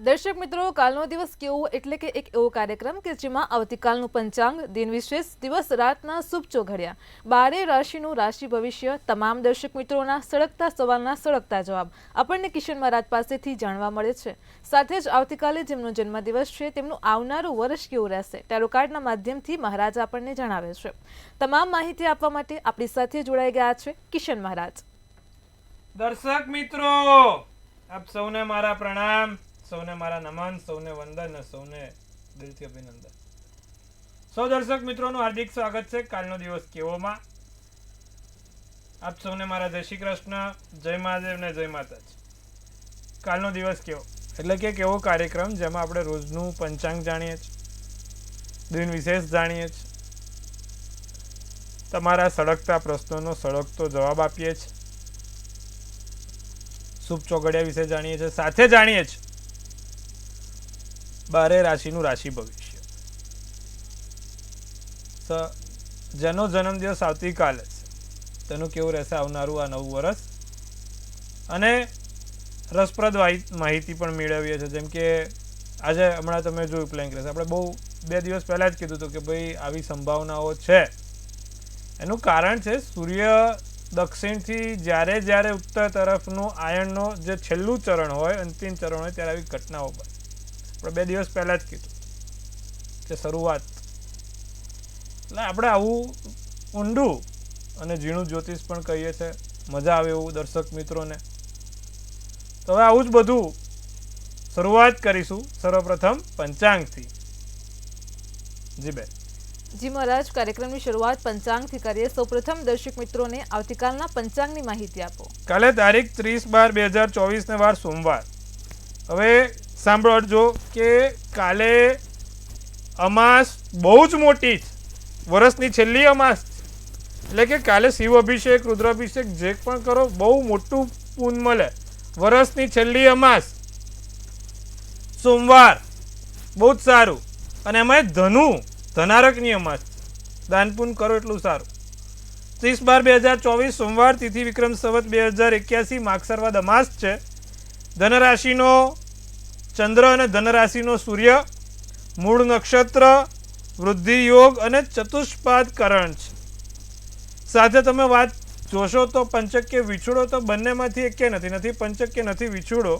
દર્શક મિત્રો, કાલનો દિવસ કેવો એટલે કે એક એવો કાર્યક્રમ કે જેમાં આવતીકાલનું પંચાંગ, દિન વિશેષ, દિવસ રાતના શુભ ચોઘડિયા, 12 રાશિનું રાશિ ભવિષ્ય, તમામ દર્શક મિત્રોના સળગતા સવાલના સળગતા જવાબ આપણને કિશન મહારાજ પાસેથી જાણવા મળે છે। સાથે જ આવતીકાલે જેમનો જન્મદિવસ છે તેમનું આવનારું વર્ષ કેવું રહેશે ટેરો કાર્ડના માધ્યમથી મહારાજ આપણને જણાવે છે। તમામ માહિતી આપવા માટે આપણી સાથે જોડાઈ ગયા છે કિશન મહારાજ। દર્શક મિત્રો, આપ સૌને મારા પ્રણામ, સૌને મારા નમન, સૌને વંદન, સૌને દિલથી અભિનંદન। સૌ દર્શક મિત્રોનું હાર્દિક સ્વાગત છે કાલનો દિવસ કેવોમાં। આપ સૌને મારા જય શ્રી કૃષ્ણ, જય મહાદેવ ને જય માતાજી। કાલનો દિવસ કેવો એટલે કે કેવો કાર્યક્રમ જેમાં આપણે રોજનું પંચાંગ જાણીએ છીએ, દિન વિશેષ જાણીએ છીએ, તમારા સળગતા પ્રશ્નોનો સળગતો જવાબ આપીએ છીએ, શુભ ચોઘડિયા વિશે જાણીએ છીએ, સાથે જાણીએ છીએ 12 રાશિનું રાશિ ભવિષ્ય। જેનો જન્મદિવસ આવતીકાલે છે તેનું કેવું રહેશે આવનારું આ નવું વર્ષ, અને રસપ્રદ માહિતી પણ મેળવીએ છીએ। જેમ કે આજે હમણાં તમે જોયું પ્લેન ક્રેશ, આપણે બહુ 2 દિવસ પહેલા જ કીધું હતું કે ભાઈ આવી સંભાવનાઓ છે। એનું કારણ છે સૂર્ય દક્ષિણથી જ્યારે જ્યારે ઉત્તર તરફનું આયનનો જે છેલ્લું ચરણ હોય, અંતિમ ચરણ હોય, ત્યારે આવી ઘટનાઓ બને। આપણે 2 દિવસ પહેલા જ કીધું કે શરૂઆત, એટલે આપણે આવું ઊંડું અને ઝીણું જ્યોતિષ પણ કહીએ છીએ, મજા આવે એવું દર્શક મિત્રોને। તો હવે આવું જ બધું શરૂઆત કરીશું સર્વપ્રથમ પંચાંગથી। જી બેન। જી મહારાજ, કાર્યક્રમની શરૂઆત પંચાંગથી કરીએ। સૌપ્રથમ દર્શક મિત્રોને આવતીકાલના પંચાંગની માહિતી આપો। કાલે તારીખ 30/12/2024 ને વાર સોમવાર। હવે સાંભળજો કે કાલે અમાસ બહુ જ મોટી છે, વર્ષની છેલ્લી અમાસ છે, એટલે કે કાલે શિવ અભિષેક, રુદ્રાભિષેક જે પણ કરો બહુ મોટું પૂન મળે। વર્ષની છેલ્લી અમાસ સોમવાર, બહુ જ સારું, અને એમાં ધનારકની અમાસ, દાન પૂન કરો એટલું સારું। 30/12/2024 સોમવાર, તિથિ વિક્રમ સંવત 2081, માગસરવદ અમાસ છે। ધનરાશિનો ચંદ્ર અને ધનરાશિનો સૂર્ય, મૂળ નક્ષત્ર, વૃદ્ધિ યોગ અને ચતુષ્પાદ કરણ છે। સાથે તમે વાત જોશો તો પંચક્ય વિછુડો તો બંનેમાંથી એકે નથી પંચક્ય નથી વિછુડો।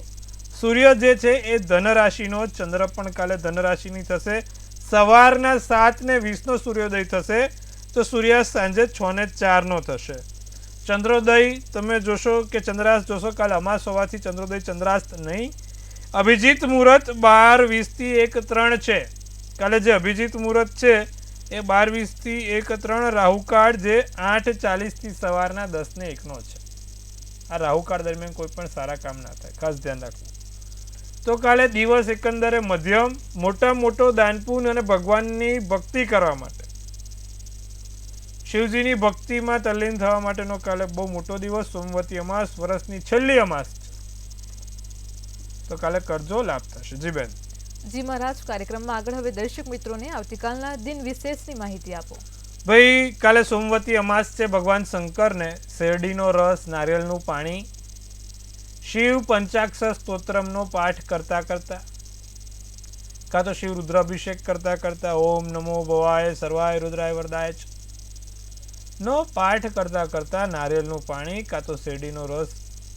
સૂર્ય જે છે એ ધનરાશિનો, ચંદ્ર પણ કાલે ધનરાશિની થશે। સવારના 7:20 સૂર્યોદય થશે, તો સૂર્યાસ્ત સાંજે 6:04 થશે। ચંદ્રોદય તમે જોશો કે ચંદ્રાસ્ત જોશો, કાલે અમાસ હોવાથી ચંદ્રોદય ચંદ્રાસ્ત નહીં। અભિજીત મુહૂર્ત 12:20 થી 1:03 છે। કાલે જે અભિજીત મુહૂર્ત છે એ 12:20 થી 1:03, રાહુકાળ જે 8:40 થી સવારના 10:01 છે। આ રાહુકાળ દરમિયાન કોઈ પણ સારા કામ ના થાય, ખાસ ધ્યાન રાખવું। તો કાલે દિવસ એકંદરે મધ્યમ, મોટો દાનપૂન અને ભગવાનની ભક્તિ કરવા માટે, શિવજીની ભક્તિમાં તલ્લીન થવા માટેનો કાલે બહુ મોટો દિવસ, સોમવતી અમાસ, વર્ષની છેલ્લી અમાસ છે, તો કાલે કરજો, લાભ થશે। જી બેન। જી મહારાજ, કાર્યક્રમમાં આગળ હવે દર્શક મિત્રોને આવતીકાલના દિન વિશેષની માહિતી આપો। ભાઈ કાલે સોમવતી અમાસ છે। ભગવાન શંકરને શેરડીનો રસ, નારિયેળનું પાણી, શિવ પંચાક્ષર સ્તોત્રમનો પાઠ કરતા કાં તો શિવ રુદ્રાભિષેક કરતા ઓમ નમો ભવાય સર્વાય રુદ્રાય વરદાય નો પાઠ કરતા નારિયેળનું પાણી કાં તો શેરડીનો રસ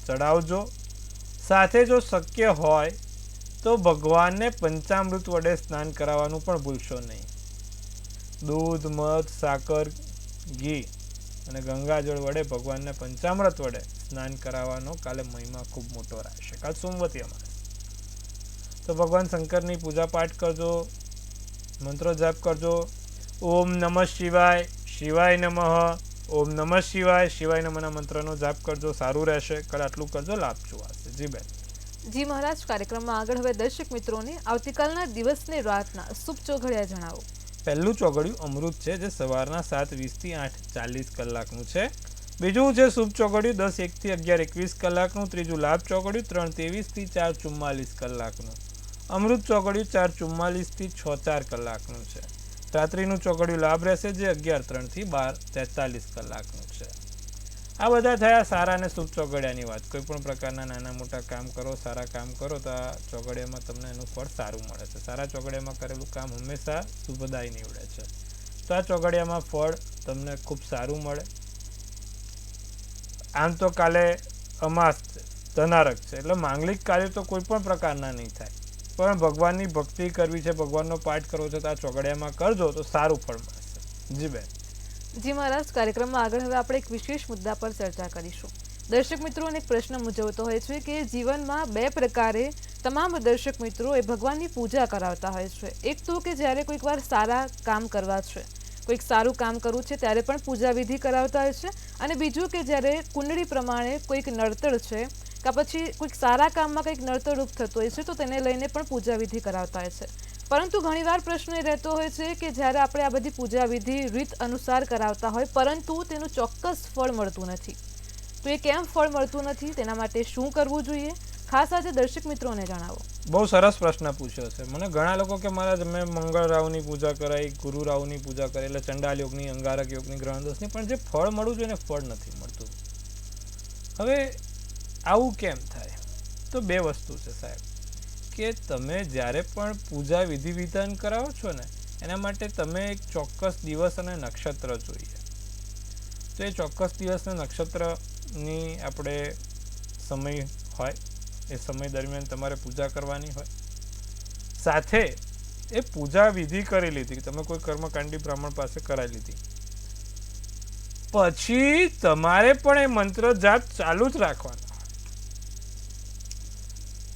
ચડાવજો। સાથે જો શક્ય હોય તો ભગવાનને પંચામૃત વડે સ્નાન કરાવવાનું પણ ભૂલશો નહીં। દૂધ, મધ, સાકર, ઘી અને ગંગાજળ વડે ભગવાનને પંચામૃત વડે સ્નાન કરાવવાનો કાલે મહિમા ખૂબ મોટો રહેશે। કાલ સોમવતી અમાસ, તો ભગવાન શંકરની પૂજા પાઠ કરજો, મંત્રો જાપ કરજો। ઓમ નમઃ શિવાય, શિવાય નમઃ, ઓમ નમઃ શિવાય, શિવાય નમઃના મંત્રનો જાપ કરજો, સારું રહેશે। કાલે આટલું કરજો, લાભ જોવાશે। જી બેન। જી મહારાજ, કાર્યક્રમમાં આગળ હવે દર્શક મિત્રોને આવતીકાલના દિવસને રાતના શુભ ચોઘડિયા જણાવો। પહેલું ચોઘડિયું અમૃત છે, જે સવારના 7:20 થી 8:40 કલાકનું છે। બીજું છે શુભ ચોઘડિયું 10:01 થી 11:21 કલાકનું। ત્રીજું લાભ ચોઘડિયું 3:23 થી 4:44 કલાકનું। અમૃત ચોઘડિયું 4:44 થી 6:04 કલાકનું છે। રાત્રિનું ચોઘડિયું લાભ રહેશે, જે 11:03 થી 12:43 કલાકનું છે। આ બધા થયા સારા અને શુભ ચોઘડિયાની વાત. કોઈ પણ પ્રકારના નાના મોટા કામ કરો, સારા કામ કરો તો આ ચોઘડિયામાં તમને એનું ફળ સારું મળે છે. સારા ચોઘડિયામાં કરેલું કામ હંમેશા શુભદાયી નીવડે છે. તો આ ચોઘડિયામાં ફળ તમને ખૂબ સારું મળે. આમ તો કાલે અમાસ છે, ધનારક છે, એટલે માંગલિક કાર્ય તો કોઈ પણ પ્રકારના નહીં થાય, પણ ભગવાનની ભક્તિ કરવી છે, ભગવાનનો પાઠ કરવો છે તો આ ચોઘડિયામાં કરજો તો સારું ફળ મળશે. જી બેન. જી મહારાજ, કાર્યક્રમમાં આગળ હવે આપણે એક વિશેષ મુદ્દા પર ચર્ચા કરીશું. દર્શક મિત્રોને એક પ્રશ્ન મૂંઝવતો હોય છે કે જીવનમાં બે પ્રકારે તમામ દર્શક મિત્રો એ ભગવાનની પૂજા કરાવતા હોય છે. એક તો કે જ્યારે કોઈક વાર સારા કામ કરવા છે, કોઈક સારું કામ કરવું છે ત્યારે પણ પૂજા વિધિ કરાવતા હોય છે, અને બીજું કે જ્યારે કુંડળી પ્રમાણે કોઈક નડતર છે કે પછી કોઈક સારા કામમાં કંઈક નડતરરૂપ થતું હોય છે તો તેને લઈને પણ પૂજા વિધિ કરાવતા હોય છે. પરંતુ ઘણીવાર પ્રશ્ન એ રહેતો હોય છે કે જ્યારે આપણે આ બધી પૂજા વિધિ રીત અનુસાર કરાવતા હોય પરંતુ તેનું ચોક્કસ ફળ મળતું નથી, તો એ કેમ ફળ મળતું નથી, તેના માટે શું કરવું જોઈએ, ખાસ આજે દર્શક મિત્રોને જણાવો. બહુ સરસ પ્રશ્ન પૂછ્યો છે. મને ઘણા લોકો કે મારા મેં મંગળ રાવની પૂજા કરાઈ, ગુરુ રાવની પૂજા કરી, એટલે ચંડાલ યોગની, અંગારક યોગની, ગ્રહણ દોષની, પણ જે ફળ મળવું જોઈએ ને ફળ નથી મળતું. હવે આવું કેમ થાય? તો બે વસ્તુ છે સાહેબ, કે તમે જ્યારે પણ પૂજા વિધિ વિધાન કરાવો છો ને એના માટે તમે એક ચોક્કસ દિવસ અને નક્ષત્ર જોઈએ. તો એ ચોક્કસ દિવસ અને નક્ષત્રની આપણે સમય હોય, એ સમય દરમિયાન તમારે પૂજા કરવાની હોય. સાથે એ પૂજા વિધિ કરી લીધી, તમે કોઈ કર્મકાંડી બ્રાહ્મણ પાસે કરાવી લીધી, પછી તમારે પણ એ મંત્ર જાપ ચાલુ જ રાખવાનો.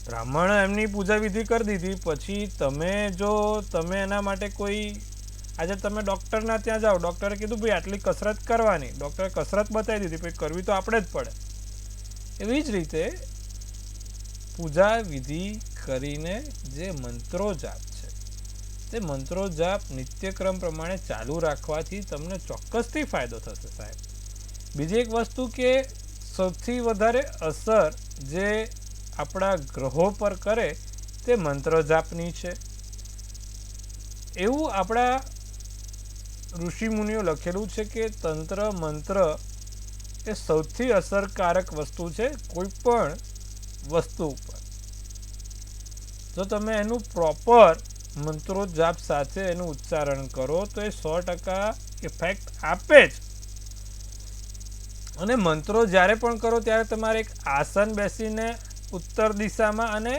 બ્રાહ્મણ એમની પૂજા વિધિ કરી દીધી, પછી તમે એના માટે કોઈ, આજે તમે ડૉક્ટરના ત્યાં જાઓ, ડૉક્ટરે કીધું ભાઈ આટલી કસરત કરવાની, ડૉક્ટરે કસરત બતાવી દીધી, પછી કરવી તો આપણે જ પડે. એવી જ રીતે પૂજા વિધિ કરીને જે મંત્રો જાપ છે તે મંત્રો જાપ નિત્યક્રમ પ્રમાણે ચાલુ રાખવાથી તમને ચોક્કસથી ફાયદો થશે સાહેબ. બીજી એક વસ્તુ કે સૌથી વધારે અસર જે આપણા ગ્રહો પર કરે તે મંત્ર જાપની છે. એવું આપણા ઋષિમુનિઓ લખેલું છે કે તંત્ર મંત્ર એ સૌથી અસરકારક વસ્તુ છે કોઈ પણ વસ્તુ ઉપર. જો તમે એનું પ્રોપર મંત્રો જાપ સાથે એનું ઉચ્ચારણ કરો તો એ 100% ઇફેક્ટ આપે જ. અને મંત્રો જ્યારે પણ કરો ત્યારે તમારે એક આસન બેસીને ઉત્તર દિશામાં, અને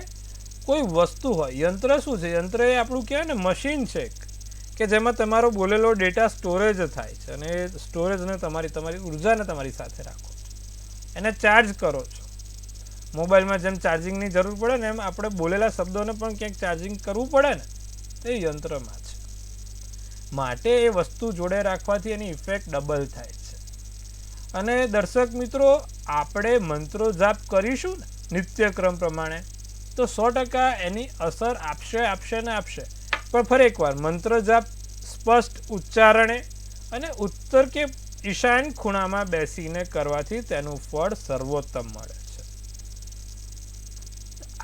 કોઈ વસ્તુ હોય, યંત્ર શું છે, યંત્ર એ આપણું કહેવાય ને મશીન છે કે જેમાં તમારો બોલેલો ડેટા સ્ટોરેજ થાય છે, અને એ સ્ટોરેજને તમારી ઉર્જાને તમારી સાથે રાખો છો, એને ચાર્જ કરો છો. મોબાઈલમાં જેમ ચાર્જિંગની જરૂર પડે ને એમ આપણે બોલેલા શબ્દોને પણ ક્યાંક ચાર્જિંગ કરવું પડે ને, તે યંત્રમાં છે. માટે એ વસ્તુ જોડે રાખવાથી એની ઇફેક્ટ ડબલ થાય છે. અને દર્શક મિત્રો, આપણે મંત્રો જાપ કરીશું ને નિત્યક્રમ પ્રમાણે તો 100% એની અસર આપશે ને આપશે. પણ ફરી એકવાર મંત્ર જાપ સ્પષ્ટ ઉચ્ચારણે અને ઉત્તર કે ઈશાન ખૂણામાં બેસીને કરવાથી તેનું ફળ સર્વોત્તમ મળે છે.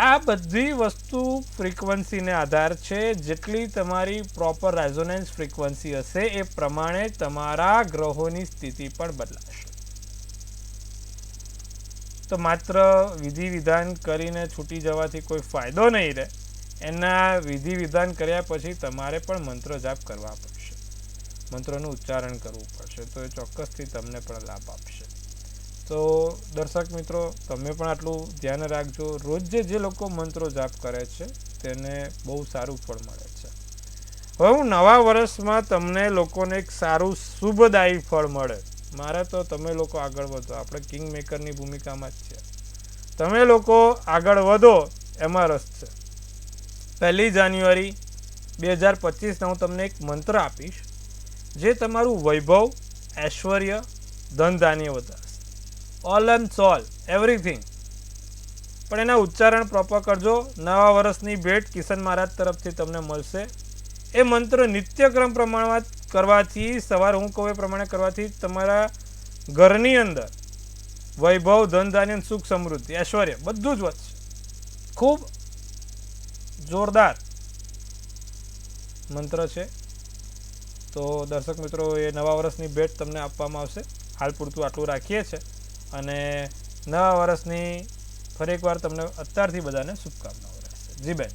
આ બધી વસ્તુ ફ્રીક્વન્સીને આધાર છે. જેટલી તમારી પ્રોપર રેઝોનન્સ ફ્રીક્વન્સી હશે એ પ્રમાણે તમારા ગ્રહોની સ્થિતિ પણ બદલાશે. તો માત્ર વિધિ વિધાન કરીને છૂટી જવાથી કોઈ ફાયદો નહીં રહે. એના વિધિ વિધાન કર્યા પછી તમારે પણ મંત્ર જાપ કરવા પડશે, મંત્રોનું ઉચ્ચારણ કરવું પડશે, તો એ ચોક્કસથી તમને પણ લાભ આપશે. તો દર્શક મિત્રો, તમે પણ આટલું ધ્યાન રાખજો. રોજ જે લોકો મંત્રો જાપ કરે છે તેને બહુ સારું ફળ મળે છે. હવે હું નવા વર્ષમાં તમને લોકોને એક સારું શુભદાયી ફળ મળે મારે તો તમે લોકો આગળ વધો. આપણે કિંગ મેકરની ભૂમિકામાં જ છે. તમે લોકો આગળ વધો એમાં રસ છે. 1 જાન્યુઆરી 2025 હું તમને એક મંત્ર આપીશ જે તમારું વૈભવ, ઐશ્વર્ય, ધન ધાન્ય વધારશે. All and soul everything. પણ એના ઉચ્ચારણ પ્રોપર કરજો. નવા વર્ષની ભેટ કિશન મહારાજ તરફથી તમને મળશે. એ મંત્ર નિત્યક્રમ પ્રમાણમાં કરવાથી, સવારે હું કહું એ પ્રમાણે કરવાથી તમારા ઘરની અંદર વૈભવ, ધન ધાન્ય, સુખ, સમૃદ્ધિ, ઐશ્વર્ય બધું જ વધશે. ખૂબ જોરદાર મંત્ર છે. તો દર્શક મિત્રો, એ નવા વર્ષની ભેટ તમને આપવામાં આવશે. હાલ પૂરતું આટલું રાખીએ છીએ. અને નવા વર્ષની ફરી એકવાર તમને અત્યારથી બધાને શુભકામનાઓ રહેશે. જી બેન.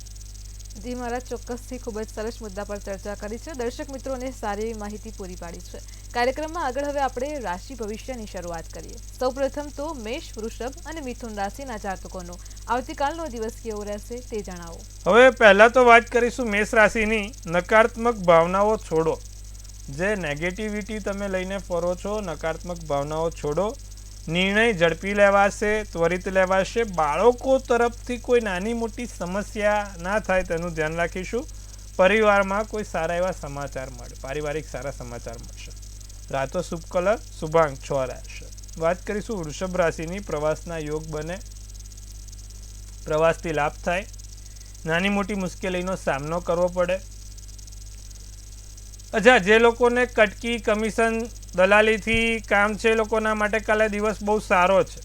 જી મહારાજ, ચોક્કસથી ખૂબ જ સરસ મુદ્દા પર ચર્ચા કરી છે. દર્શક મિત્રોને સારી એવી માહિતી પૂરી પાડી છે. કાર્યક્રમમાં આગળ હવે આપણે રાશિ ભવિષ્યની શરૂઆત કરીએ. સૌપ્રથમ તો મેષ, વૃષભ અને મિથુન રાશિના જાતકોનો આવતીકાલનો દિવસ કેવો રહેશે તે જણાવો. હવે પહેલાં તો વાત કરીશું મેષ રાશિની. નકારાત્મક ભાવનાઓ છોડો. જે નેગેટિવિટી તમે લઈને ફરો છો, નકારાત્મક ભાવનાઓ છોડો. નિર્ણય ઝડપી લેવાશે, ત્વરિત લેવાશે. બાળકો તરફથી કોઈ નાની મોટી સમસ્યા ના થાય તેનું ધ્યાન રાખીશું. પરિવારમાં કોઈ સારા એવા સમાચાર મળે, પારિવારિક સારા સમાચાર મળશે. રાતો શુભ કલર શુભાંક 6 રહેશે. વાત કરીશું વૃષભ રાશિની. પ્રવાસના યોગ બને, પ્રવાસથી લાભ થાય. નાની મોટી મુશ્કેલીનો સામનો કરવો પડે. અચ્છા, જે લોકોને કટકી, કમિશન, દલાલીથી કામ છે, એ લોકોના માટે કાલે દિવસ બહુ સારો છે.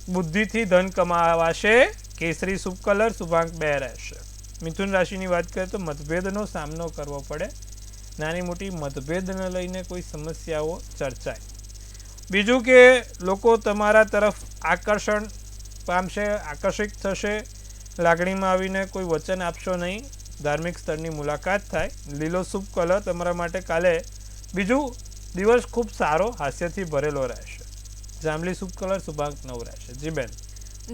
બુદ્ધિથી ધન કમાવાશે. કેસરી શુભ કલર શુભાંક 2 રહેશે. મિથુન રાશિની વાત કરીએ તો મતભેદનો સામનો કરવો પડે. નાની મોટી મતભેદને લઈને કોઈ સમસ્યાઓ ચર્ચાય. બીજું કે લોકો તમારા તરફ આકર્ષણ પામશે, આકર્ષિત થશે. લાગણીમાં આવીને કોઈ વચન આપશો નહીં. ધાર્મિક સ્થળની મુલાકાત થાય. લીલો શુભ કલર તમારા માટે કાલે બીજું દિવસ ખૂબ સારો હાસ્યથી ભરેલો રહેશે. જાંબલી શુભ કલર શુભાંક 9 રહેશે. જી બેન.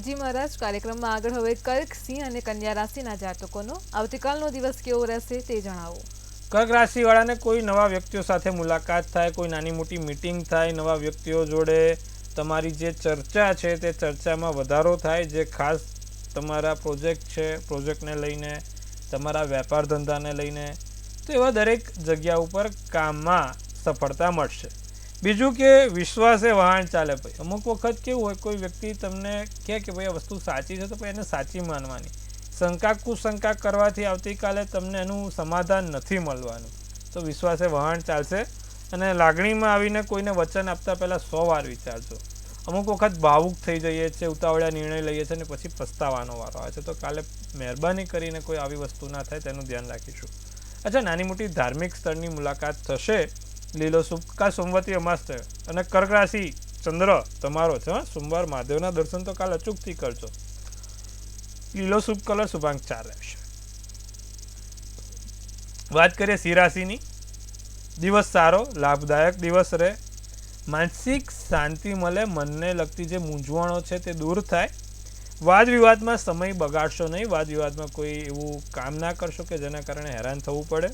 જી મહારાજ, કાર્યક્રમમાં આગળ હવે કર્ક, સિંહ અને કન્યા રાશિના જાતકોનો આવતીકાલનો દિવસ કેવો રહેશે તે જણાવો. કર્ક રાશિવાળાને કોઈ નવા વ્યક્તિઓ સાથે મુલાકાત થાય, કોઈ નાની મોટી મીટિંગ થાય, નવા વ્યક્તિઓ જોડે તમારી જે ચર્ચા છે તે ચર્ચામાં વધારો થાય. જે ખાસ તમારા પ્રોજેક્ટ છે, પ્રોજેક્ટને લઈને, તમારા વેપાર ધંધાને લઈને, તો એવા દરેક જગ્યા ઉપર કામમાં સફળતા મળશે. બીજું કે વિશ્વાસે વહાણ ચાલે. ભાઈ અમુક વખત કેવું હોય, કોઈ વ્યક્તિ તમને કહે કે ભાઈ આ વસ્તુ સાચી છે તો ભાઈ એને સાચી માનવાની. શંકા કુશંકા કરવાથી આવતીકાલે તમને એનું સમાધાન નથી મળવાનું. તો વિશ્વાસે વહાણ ચાલશે. અને લાગણીમાં આવીને કોઈને વચન આપતા પહેલાં 100 વાર વિચારજો. અમુક વખત ભાવુક થઈ જઈએ છીએ, ઉતાવળિયા નિર્ણય લઈએ છીએ અને પછી પસ્તાવાનો વારો આવે છે. તો કાલે મહેરબાની કરીને કોઈ આવી વસ્તુ ના થાય તેનું ધ્યાન રાખીશું. અચ્છા, નાની મોટી ધાર્મિક સ્થળની મુલાકાત થશે. લીલો શુભ કા સોમવતી અમાસ છે અને કર્ક રાશિ ચંદ્ર તમારો છે. સોમવાર મહાદેવના દર્શન તો કાલ અચૂકથી કરજો. લીલો શુભ કલર શુભાંક 4 રહેશે. વાત કરીએ સિંહ રાશિની. દિવસ સારો, લાભદાયક દિવસ રહે. માનસિક શાંતિ મળે. મનને લગતી જે મૂંઝવણો છે તે દૂર થાય. વાદ વિવાદમાં સમય બગાડશો નહીં. વાદ વિવાદમાં કોઈ એવું કામ ના કરશો કે જેના કારણે હેરાન થવું પડે.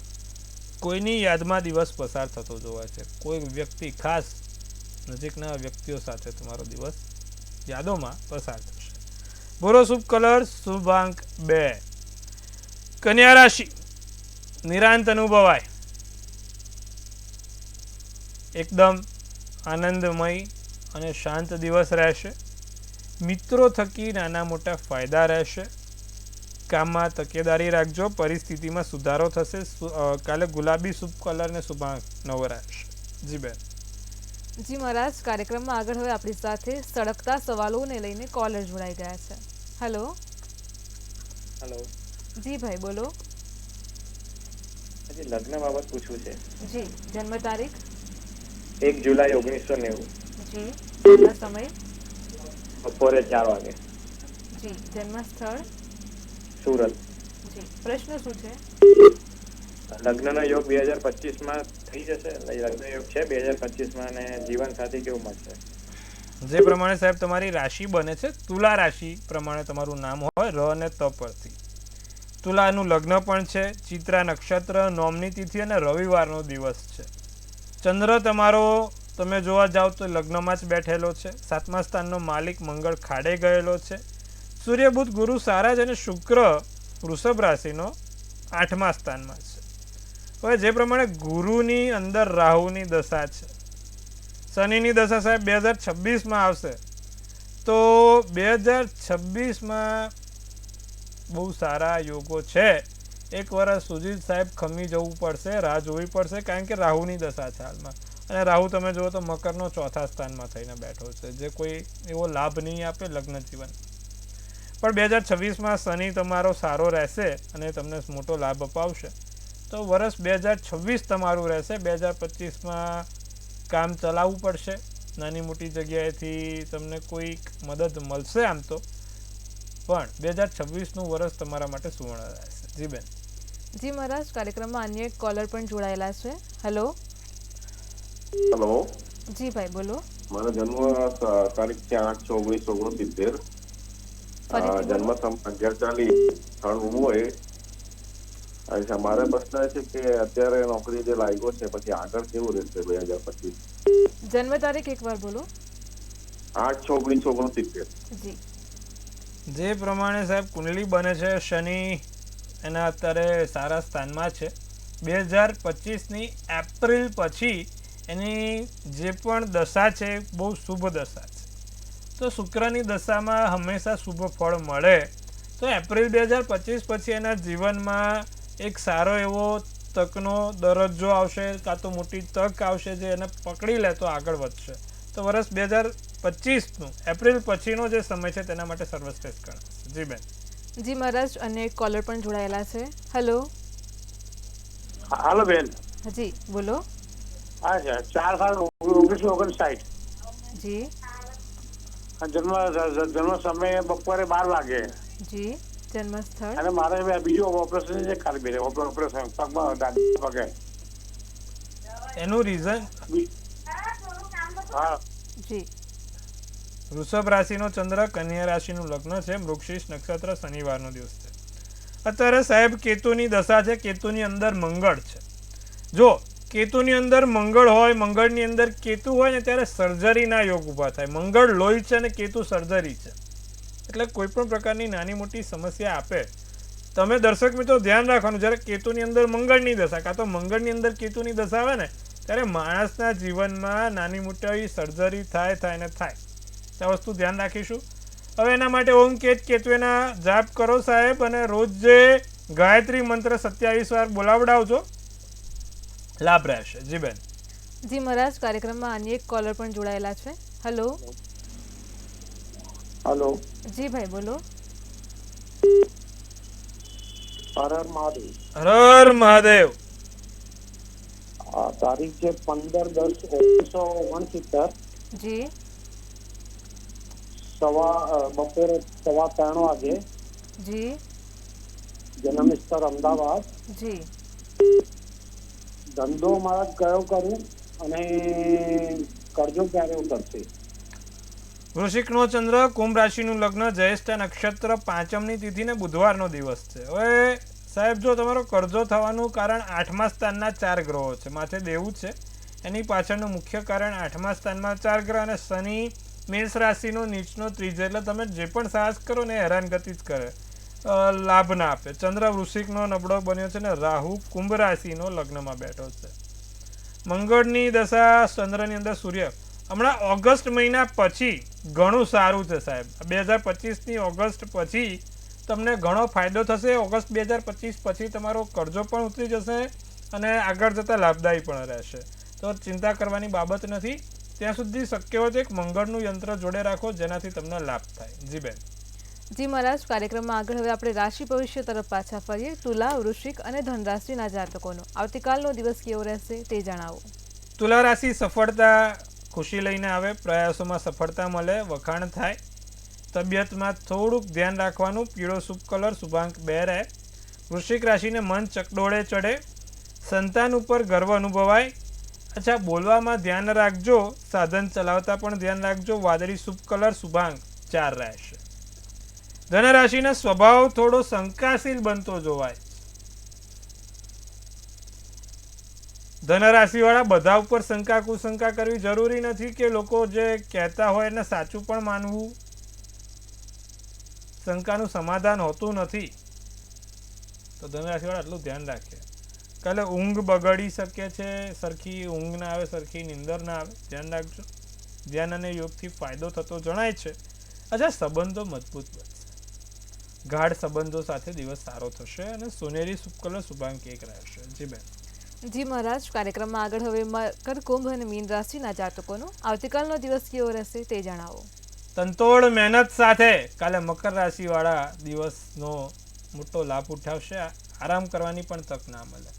કોઈની યાદમાં દિવસ પસાર થતો જોવાય છે. કોઈ વ્યક્તિ, ખાસ નજીકના વ્યક્તિઓ સાથે તમારો દિવસ યાદોમાં પસાર થશે. ભૂરો શુભ કલર શુભાંક 2. કન્યા રાશિ. નિરાંત અનુભવાય. એકદમ આનંદમય અને શાંત દિવસ રહેશે. મિત્રો થકી નાના મોટા ફાયદા રહેશે. કામમાં તકેદારી રાખજો. પરિસ્થિતિમાં સુધારો થશે. કાલે ગુલાબી શુભ કલર ને શુભાંક 9 રહેશે. જી બેન. જી મહારાજ, કાર્યક્રમમાં આગળ હવે આપણી સાથે સળગતા સવાલોને લઈને કોલર જોડાઈ ગયા છે. હેલો. હેલો. જી ભાઈ, બોલો. હજી લગ્ન બાબત પૂછવું છે. જી. જન્મ તારીખ? 1 જુલાઈ 1990. જી. જન્મ સમય? બપોરે 4 વાગે. જી. જન્મ સ્થળ? સુરત. જી. પ્રશ્ન શું છે? લગ્નનો યોગ 2025માં થઈ જશે. લગ્ન યોગ છે 2025માં અને જીવન સાથી કેવું મળશે? જે પ્રમાણે સાહેબ તમારી રાશિ બને છે, તુલા રાશિ પ્રમાણે તમારું નામ હોય ર અને ત પરથી. તુલાનું લગ્ન પણ છે. ચિત્રા નક્ષત્ર, નોમની તિથિ અને રવિવારનો દિવસ છે. ચંદ્ર તમારો તમે જોવા જાઓ તો લગ્નમાં જ બેઠેલો છે. 7મા સ્થાનનો માલિક મંગળ ખાડે ગયેલો છે. સૂર્ય, બુધ, ગુરુ સારા છે અને શુક્ર વૃષભ રાશિનો 8મા સ્થાનમાં છે. હવે જે પ્રમાણે ગુરુની અંદર રાહુની દશા છે, શનિની દશા સાહેબ 2026માં આવશે. તો 2026માં બહુ સારા યોગો છે. 1 વર્ષ સુધી સાહેબ ખમી જવું પડશે, રાહ જોવી પડશે, કારણ કે રાહુની દશા છે હાલમાં. અને રાહુ તમે જુઓ તો મકરનો 4થા સ્થાનમાં થઈને બેઠો છે, જે કોઈ એવો લાભ નહીં આપે લગ્ન જીવન. પણ 2026માં શનિ તમારો સારો રહેશે અને તમને મોટો લાભ અપાવશે. તો વર્ષ 2026 તમારું રહેશે. 2025માં કામ ચલાવવું પડશે. નાની મોટી જગ્યાએથી તમને કોઈક મદદ મળશે આમ તો, પણ 2026નું વર્ષ તમારા માટે સુવર્ણ રહેશે. જી બેન. જી મહારાજ, કાર્યક્રમમાં અન્ય એક કોલર પણ જોડાયેલા છે. હેલો. હેલો, જી ભાઈ બોલો. મારો જન્મ તારીખ છે 8/6/1969. ફરીથી જન્મ બોલો. 11:40 સ્થળ હોય. અચ્છા, મારે પ્રશ્ન એ છે કે અત્યારે નોકરી જે લાગ્યો છે પછી આગળ કેવું રહેશે 2025? જન્મ તારીખ એકવાર બોલો. 8/6/1969. જી. જે પ્રમાણે સાહેબ કુંડલી બને છે, શનિ એના અત્યારે સારા સ્થાનમાં છે. 2025ની એપ્રિલ પછી એની જે પણ દશા છે બહુ શુભ દશા છે. તો શુક્રની દશામાં હંમેશા શુભ ફળ મળે. તો એપ્રિલ 2025 પછી એના જીવનમાં એક સારો એવો તકનો દરજ્જો આવશે, કાં તો મોટી તક આવશે જે એને પકડી લે તો આગળ વધશે. તો વર્ષ 2025નું એપ્રિલ પછીનો જે સમય છે તેના માટે સર્વશ્રેષ્ઠ ગણાશે. જી બેન. જી મહારાજ, અન્ય એક કોલર પણ જોડાયેલા છે. હેલો. હાલો બેન. જી બોલો. હા છે 4/7/1959. જી. જન્મ સમય બપોરે 12 વાગે. જી. જન્મ સ્થળ. અને મારે બીજું ઓપરેશન છે ખાલી બેન, ઓપરેશન પગમાં દાદી પગે. એનું રીઝન હા. જી. વૃષભ રાશિનો ચંદ્ર, કન્યા રાશિનું લગ્ન છે, મૃગશીર્ષ નક્ષત્ર, શનિવારનો દિવસ છે. અત્યારે સાહેબ કેતુની દશા છે. કેતુની અંદર મંગળ છે. જો કેતુની અંદર મંગળ હોય, મંગળની અંદર કેતુ હોય ને ત્યારે સર્જરીના યોગ ઊભા થાય. મંગળ લોહી છે અને કેતુ સર્જરી છે, એટલે કોઈ પણ પ્રકારની નાની મોટી સમસ્યા આપે. તમે દર્શક મિત્રો ધ્યાન રાખવાનું, જ્યારે કેતુની અંદર મંગળની દશા કાં તો મંગળની અંદર કેતુની દશા આવે ને ત્યારે માણસના જીવનમાં નાની મોટી સર્જરી થાય ને થાય. આ વસ્તુ ધ્યાન રાખીશું. હવે એના માટે ઓમ કેતવેના જાપ કરો સાહેબ, અને રોજ જે ગાયત્રી મંત્ર 27 વાર બોલાવડાવજો, લાભ રહેશે. જી બેન. જી મહારાજ, કાર્યક્રમમાં અન્ય એક કોલર પણ જોડાયેલા છે. હેલો. હલો. જી ભાઈ બોલો. હર હર મહાદેવ. હર હર મહાદેવ. તારીખ છે 15/10/1969. જી. બપોરે 3:15 વાગે. જી. જન્મ સ્થળ અમદાવાદ. જી. ધંધો મારા કયો કરું અને કરજો ક્યારે ઉતરશે? વૃશ્ચિકનો ચંદ્ર, કુંભ રાશિનું લગ્ન, જ્યેષ્ઠ નક્ષત્ર, 5મની તિથિ ને બુધવારનો દિવસ છે. હવે સાહેબ જો તમારો કરજો થવાનું કારણ 8મા સ્થાનના 4 ગ્રહો છે, માથે દેવું છે. એની પાછળનું મુખ્ય કારણ 8મા સ્થાનમાં 4 ગ્રહ અને શનિ મેષ રાશિનો નીચનો ત્રીજો, એટલે તમે જે પણ સાહસ કરો ને હેરાનગતિ જ કરે, લાભ ના આપે. ચંદ્ર વૃશ્ચિકનો નબળો બન્યો છે ને રાહુ કુંભ રાશિનો લગ્નમાં બેઠો છે. મંગળની દશા ચંદ્રની અંદર સૂર્ય હમણાં ઓગસ્ટ મહિના પછી ઘણું સારું છે સાહેબ. 2025ની ઓગસ્ટ પછી તમને ઘણો ફાયદો થશે. ઓગસ્ટ 2025 પછી તમારો કરજો પણ ઉતરી જશે અને આગળ જતાં લાભદાયી પણ રહેશે. તો ચિંતા કરવાની બાબત નથી. ત્યાં સુધી શક્ય હોય તો એક મંગળનું યંત્ર જોડે રાખો જેનાથી તમને લાભ થાય. જી બેન. જી મહારાજ, કાર્યક્રમમાં આગળ હવે આપણે રાશિ ભવિષ્ય તરફ પાછા ફરીએ. તુલા, વૃશ્ચિક અને ધન રાશિના જાતકોનો આવતીકાલનો દિવસ કેવો રહેશે તે જણાવો. તુલા રાશિ સફળતા ખુશી લઈને આવે, પ્રયાસોમાં સફળતા મળે, વખાણ થાય. તબિયતમાં થોડુંક ધ્યાન રાખવાનું, પીળો શુભ કલર, શુભાંક 2 રહે. વૃશ્ચિક રાશિને મન ચકડોળે ચડે, સંતાન ઉપર ગર્વ અનુભવાય. અચ્છા, બોલવામાં ધ્યાન રાખજો, સાધન ચલાવતા પણ ધ્યાન રાખજો. વાદળી શુભ કલર, શુભાંક 4 રહેશે. ધન રાશિનો સ્વભાવ થોડો શંકાશીલ બનતો જોવાય. ધન રાશિવાળા બધા ઉપર શંકા કુશંકા કરવી જરૂરી નથી કે લોકો જે કહેતા હોય એને સાચું પણ માનવું. શંકાનું સમાધાન હોતું નથી. તો ધન રાશિવાળા આટલું ધ્યાન રાખે. કાલે ઊંઘ બગડી શકે છે, સરખી ઊંઘ ના આવે, સરખી નીંદર ના આવે, ધ્યાન રાખજો. ધ્યાન અને યોગથી ફાયદો થતો જણાય છે. અચ્છા, સંબંધો મજબૂત બનશે. ગાઢ સંબંધો સાથે દિવસ સારો થશે અને સોનેરી શુભ કલર, શુભાંક 1 રહેશે. જી બેન. જી મહારાજ, કાર્યક્રમમાં આગળ હવે મકર, કુંભ અને મીન રાશિના જાતકોનો આવતીકાલનો દિવસ કેવો રહેશે તે જણાવો. તંતોડ મહેનત સાથે કાલે મકર રાશિવાળા દિવસનો મોટો લાભ ઉઠાવશે. આરામ કરવાની પણ તક ના મળે.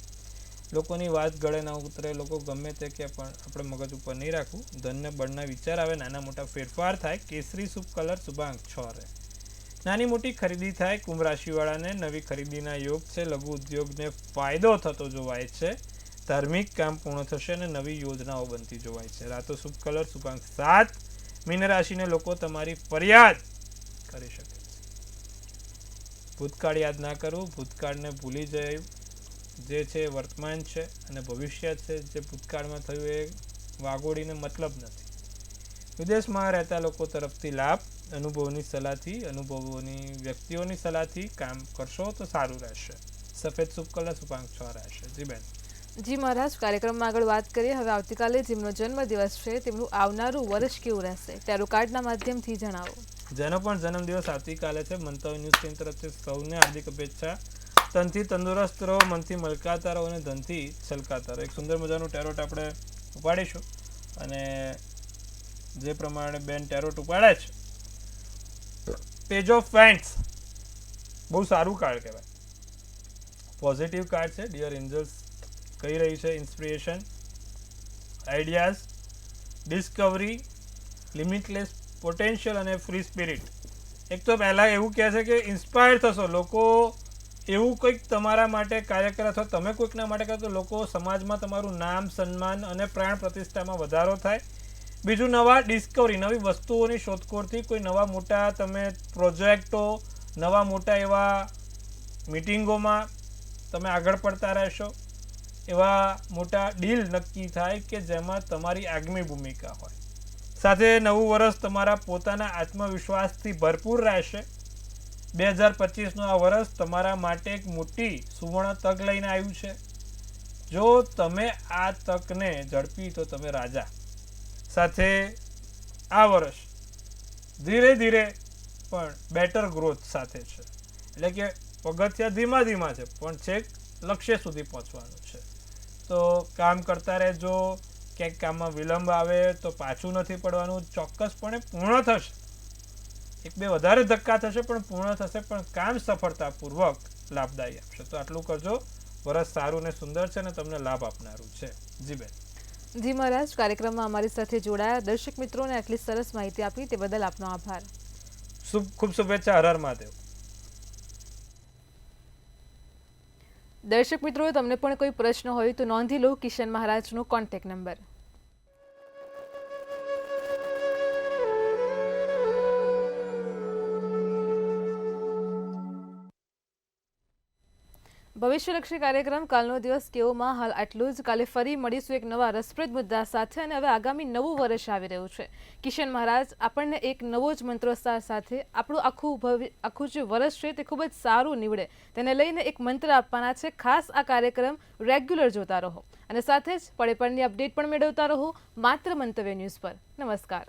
લોકોની વાત ગળે ના ઉતરે, લોકો ગમે તે કે પણ આપણે મગજ ઉપર નહીં રાખવું. ધનને બળના વિચાર આવે, નાના મોટા ફેરફાર થાય. કેસરી શુભ કલર, શુભાંક 6 રહે. નાની મોટી ખરીદી થાય. કુંભ રાશિવાળાને નવી ખરીદીના યોગ છે. લઘુ ઉદ્યોગને ફાયદો થતો જોવાય છે. ધાર્મિક કામ પૂર્ણ થશે અને નવી યોજનાઓ બનતી જોવાય છે. રાતો શુભ કલર, શુભાંક 7. મીન રાશિને લોકો તમારી ફરિયાદ કરી શકે છે. ભૂતકાળ યાદ ના કરવું, ભૂતકાળને ભૂલી જવું. જે છે વર્તમાન છે અને ભવિષ્ય છે. જે ભૂતકાળમાં થયું એ વાગોડીને મતલબ નથી. વિદેશમાં રહેતા લોકો તરફથી લાભ. અનુભવની સલાહથી, અનુભવોની વ્યક્તિઓની સલાહથી કામ કરશો તો સારું રહેશે. સફેદ શુભ કલર, શુભાંક 6 રહેશે. જી બેન. જી મહારાજ, કાર્યક્રમમાં આગળ વાત કરીએ. હવે આવતીકાલે જેમનો જન્મદિવસ છે તેમનું આવનારું વર્ષ કેવું રહેશે, ટેરો કાર્ડના માધ્યમથી જણાવો. જેનો પણ જન્મદિવસ આવતીકાલે છે, મંતવ્ય ન્યૂઝ ટીમ તરફથી સૌને હાર્દિક શુભેચ્છા. તનથી તંદુરસ્ત રહો, મનથી મલકાતા રહો અને ધનથી છલકાતા રહો. એક સુંદર મજાનું ટેરોટ આપણે ઉપાડીશું અને જે પ્રમાણે બેન ટેરોટ ઉપાડે છે, પેજ ઓફ ફેન્ટ્સ બહુ સારું કાર્ડ કહેવાય. પોઝિટિવ કાર્ડ છે. ડિયર એન્જલ્સ કહી રહી છે ઇન્સ્પિરેશન, આઈડિયાઝ, ડિસ્કવરી, લિમિટલેસ પોટેન્શિયલ અને ફ્રી સ્પિરિટ. એક તો પહેલાં એવું કહે છે કે ઇન્સ્પાયર થશો. લોકો એવું કંઈક તમારા માટે કાર્ય કરે અથવા તમે કોઈકના માટે કરો તો લોકો સમાજમાં તમારું નામ, સન્માન અને પ્રાણ પ્રતિષ્ઠામાં વધારો થાય. બીજું, નવા ડિસ્કવરી, નવી વસ્તુઓની શોધખોળથી કોઈ નવા મોટા તમે પ્રોજેક્ટો, નવા મોટા એવા મિટિંગોમાં તમે આગળ પડતા રહેશો. એવા મોટા ડીલ નક્કી થાય કે જેમાં તમારી આગમી ભૂમિકા હોય. સાથે નવું વર્ષ તમારા પોતાના આત્મવિશ્વાસથી ભરપૂર રહેશે. 2025નું આ વર્ષ તમારા માટે એક મોટી સુવર્ણ તક લઈને આવ્યું છે. જો તમે આ તકને ઝડપી તો તમે રાજા. સાથે આ વર્ષ ધીરે ધીરે પણ બેટર ગ્રોથ સાથે છે. એટલે કે પગથિયા ધીમા ધીમા છે પણ છેક લક્ષ્ય સુધી પહોંચવાનું છે. તો કામ કરતા રહેજો. ક્યાંક કામમાં વિલંબ આવે તો પાછું નથી પડવાનું. ચોક્કસપણે પૂર્ણ થશે. એક બે વધારે ધક્કા થશે પણ પૂર્ણ થશે, પણ કામ સફળતાપૂર્વક લાભદાયી આપશે. તો આટલું કરજો. વરસ સારું અને સુંદર છે અને તમને લાભ આપનારું છે. જી બેન. જી મહારાજ, કાર્યક્રમમાં અમારી સાથે જોડાયા દર્શક મિત્રોને આટલી સરસ માહિતી આપી તે બદલ આપનો આભાર. ખૂબ શુભેચ્છા. હર હર મહાદેવ. દર્શક મિત્રો, તમને પણ કોઈ પ્રશ્ન હોય તો નોંધી લો કિશન મહારાજનો કોન્ટેક્ટ નંબર. ભવિષ્યલક્ષી કાર્યક્રમ કાલનો દિવસ કેવોમાં હાલ આટલું જ. કાલે ફરી મળીશું એક નવા રસપ્રદ મુદ્દા સાથે. અને હવે આગામી નવું વર્ષ આવી રહ્યું છે. કિશન મહારાજ આપણને એક નવો જ મંત્રોચ્ચાર સાથે આપણું આખું જે વર્ષ છે તે ખૂબ જ સારું નીવડે તેને લઈને એક મંત્ર આપવાના છે. ખાસ આ કાર્યક્રમ રેગ્યુલર જોતા રહો અને સાથે જ પડે પડની અપડેટ પણ મેળવતા રહો માત્ર મંતવ્ય ન્યૂઝ પર. નમસ્કાર.